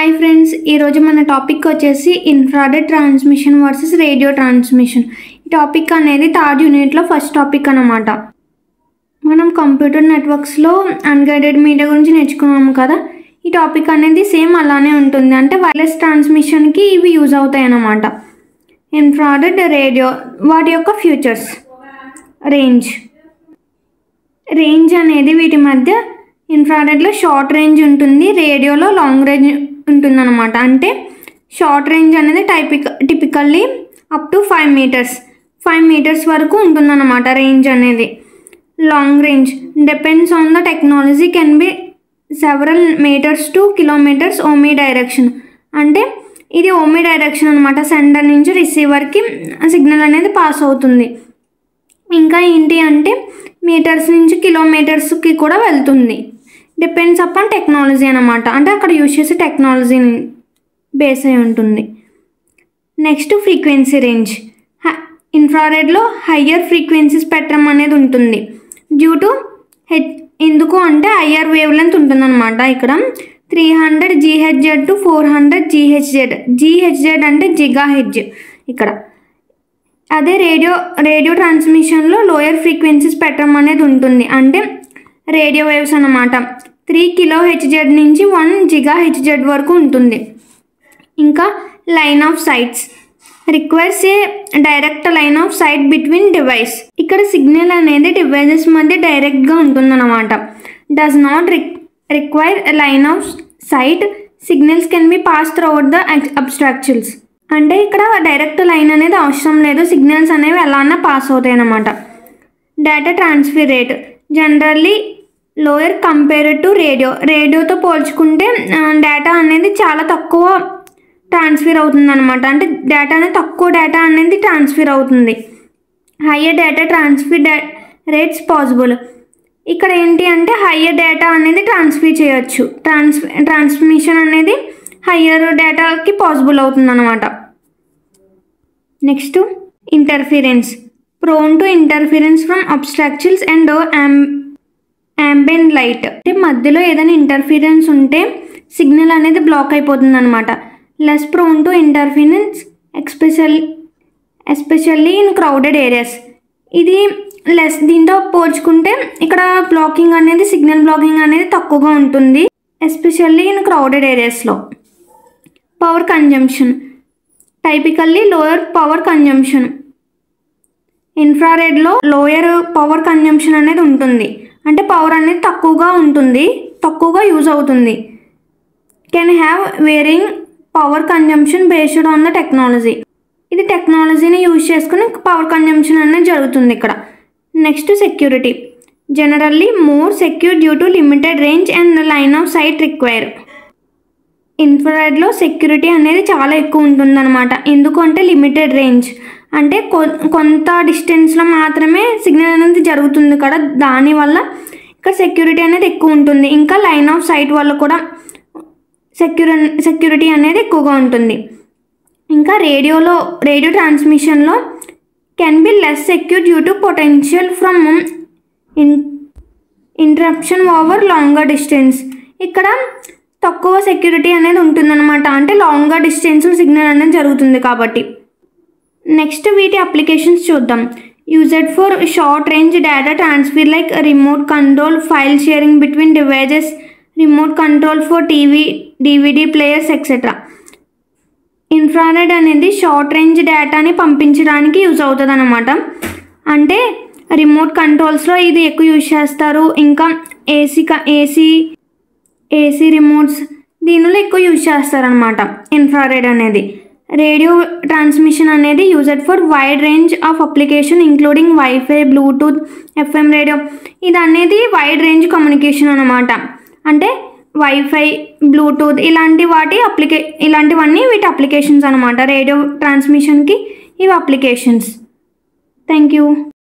Hi friends, ఈరోజు మన topic వచ్చేసి infrared transmission versus radio transmission. ఈ టాపిక్ అనేది థర్డ్ యూనిట్లో ఫస్ట్ టాపిక్ అన్నమాట. మనం కంప్యూటర్ నెట్వర్క్స్లో అన్గైడెడ్ మీడియా గురించి నేర్చుకున్నాము కదా. ఈ టాపిక్ అనేది సేమ్ అలానే ఉంటుంది, అంటే వైర్లెస్ ట్రాన్స్మిషన్కి ఇవి యూజ్ అవుతాయి అన్నమాట. ఇన్ఫ్రారెడ్, రేడియో, వాటి యొక్క ఫ్యూచర్స్. రేంజ్ అనేది వీటి మధ్య ఇన్ఫ్రారెడ్లో షార్ట్ రేంజ్ ఉంటుంది, రేడియోలో లాంగ్ రేంజ్ ఉంటుందన్నమాట. అంటే షార్ట్ రేంజ్ అనేది టిపికల్లీ అప్ టు 5 మీటర్స్ వరకు ఉంటుందన్నమాట రేంజ్ అనేది. Long range depends on the technology, can be several meters to kilometers omni direction. అంటే ఇది ఓమీ డైరెక్షన్ అనమాట, సెండర్ నుంచి రిసీవర్కి సిగ్నల్ అనేది పాస్ అవుతుంది. ఇంకా ఏంటి అంటే మీటర్స్ నుంచి కిలోమీటర్స్కి కూడా వెళ్తుంది. డిపెండ్స్ అపాన్ టెక్నాలజీ అనమాట, అంటే అక్కడ యూజ్ చేసే టెక్నాలజీని బేస్ అయి ఉంటుంది. Next frequency range. ఇన్ఫ్రారెడ్లో హయ్యర్ ఫ్రీక్వెన్సీ స్పెక్ట్రమ్ అనేది ఉంటుంది డ్యూ టు ఎందుకు అంటే హయ్యర్ వేవ్ లెంత్ ఉంటుందన్నమాట. ఇక్కడ 300 GHz టు 400 GHz. GHz అంటే జిగా హెడ్జ్ ఇక్కడ. అదే రేడియో ట్రాన్స్మిషన్లో లోయర్ ఫ్రీక్వెన్సీ స్పెక్ట్రమ్ అనేది ఉంటుంది, అంటే రేడియో వేవ్స్ అన్నమాట. 3 kHz నుంచి 1 GHz వరకు ఉంటుంది. ఇంకా line of sights requires a direct line of sight between device. ఇక్కడ సిగ్నల్ అనేది డివైజెస్ మధ్య డైరెక్ట్గా ఉంటుందన్నమాట. Does not require line of sight, signals can be pass throughout the obstructions. అంటే ఇక్కడ డైరెక్ట్ లైన్ అనేది అవసరం లేదు, సిగ్నల్స్ అనేవి ఎలానా పాస్ అవుతాయి అన్నమాట. Data transfer rate generally lower compared to రేడియోతో పోల్చుకుంటే డేటా అనేది చాలా తక్కువ ట్రాన్స్ఫర్ అవుతుంది అనమాట. అంటే తక్కువ డేటా అనేది ట్రాన్స్ఫర్ అవుతుంది. Higher data transfer rates possible. ఇక్కడ ఏంటి అంటే హయ్యర్ డేటా అనేది ట్రాన్స్ఫర్ చేయొచ్చు. ట్రాన్స్మిషన్ అనేది హయ్యర్ డేటాకి పాసిబుల్ అవుతుంది అనమాట. Next interference. Prone to interference from abstractions and ambient light. అంటే మధ్యలో ఏదైనా ఇంటర్ఫిరెన్స్ ఉంటే సిగ్నల్ అనేది బ్లాక్ అయిపోతుంది అనమాట. Less prone to interference especially in crowded areas. ఇది దీంతో పోల్చుకుంటే ఇక్కడ సిగ్నల్ బ్లాకింగ్ అనేది తక్కువగా ఉంటుంది, ఎస్పెషల్లీ ఇన్ క్రౌడెడ్ ఏరియాస్లో. Power consumption typically lower power consumption. ఇన్ఫ్రారెడ్లో లోయర్ పవర్ కన్జంప్షన్ అనేది ఉంటుంది, అంటే పవర్ అనేది తక్కువగా యూజ్ అవుతుంది. Can have varying power consumption based on the technology. ఇది టెక్నాలజీని యూజ్ చేసుకుని పవర్ కన్జంప్షన్ అనేది జరుగుతుంది ఇక్కడ. Next security. Generally more secure due to limited range and line of sight require. ఇన్ఫ్రారెడ్లో సెక్యూరిటీ అనేది చాలా ఎక్కువ ఉంటుందన్నమాట. ఎందుకంటే లిమిటెడ్ రేంజ్, అంటే కొంత డిస్టెన్స్లో మాత్రమే సిగ్నల్ అనేది జరుగుతుంది కదా, దానివల్ల ఇక్కడ సెక్యూరిటీ అనేది ఎక్కువ ఉంటుంది. ఇంకా లైన్ ఆఫ్ సైట్ వల్ల కూడా సెక్యూరిటీ అనేది ఎక్కువగా ఉంటుంది. ఇంకా రేడియో ట్రాన్స్మిషన్లో can be less secure due to potential from interruption over longer distance. ఇక్కడ తక్కువ సెక్యూరిటీ అనేది ఉంటుందన్నమాట, అంటే లాంగర్ డిస్టెన్స్ సిగ్నల్ అనేది జరుగుతుంది కాబట్టి. నెక్స్ట్ వీటి అప్లికేషన్స్ చూద్దాం. Used for short range data transfer like remote control, file sharing between devices, remote control for TV, DVD players etcetera. Infrared అనేది షార్ట్ రేంజ్ డేటాని పంపించడానికి యూజ్ అవుతుంది అనమాట. అంటే రిమోట్ కంట్రోల్స్లో ఇది ఎక్కువ యూజ్ చేస్తారు. ఇంకా ఏసీ రిమోట్స్ దీనిలో ఎక్కువ యూజ్ చేస్తారనమాట ఇన్ఫ్రారెడ్ అనేది. రేడియో ట్రాన్స్మిషన్ అనేది used for wide range of application including wifi, Bluetooth, FM radio. ఇది అనేది వైడ్ రేంజ్ కమ్యూనికేషన్ అనమాట. అంటే వైఫై, బ్లూటూత్ ఇలాంటివన్నీ వీటి అప్లికేషన్స్ అనమాట. రేడియో ట్రాన్స్మిషన్కి ఇవి అప్లికేషన్స్. Thank you.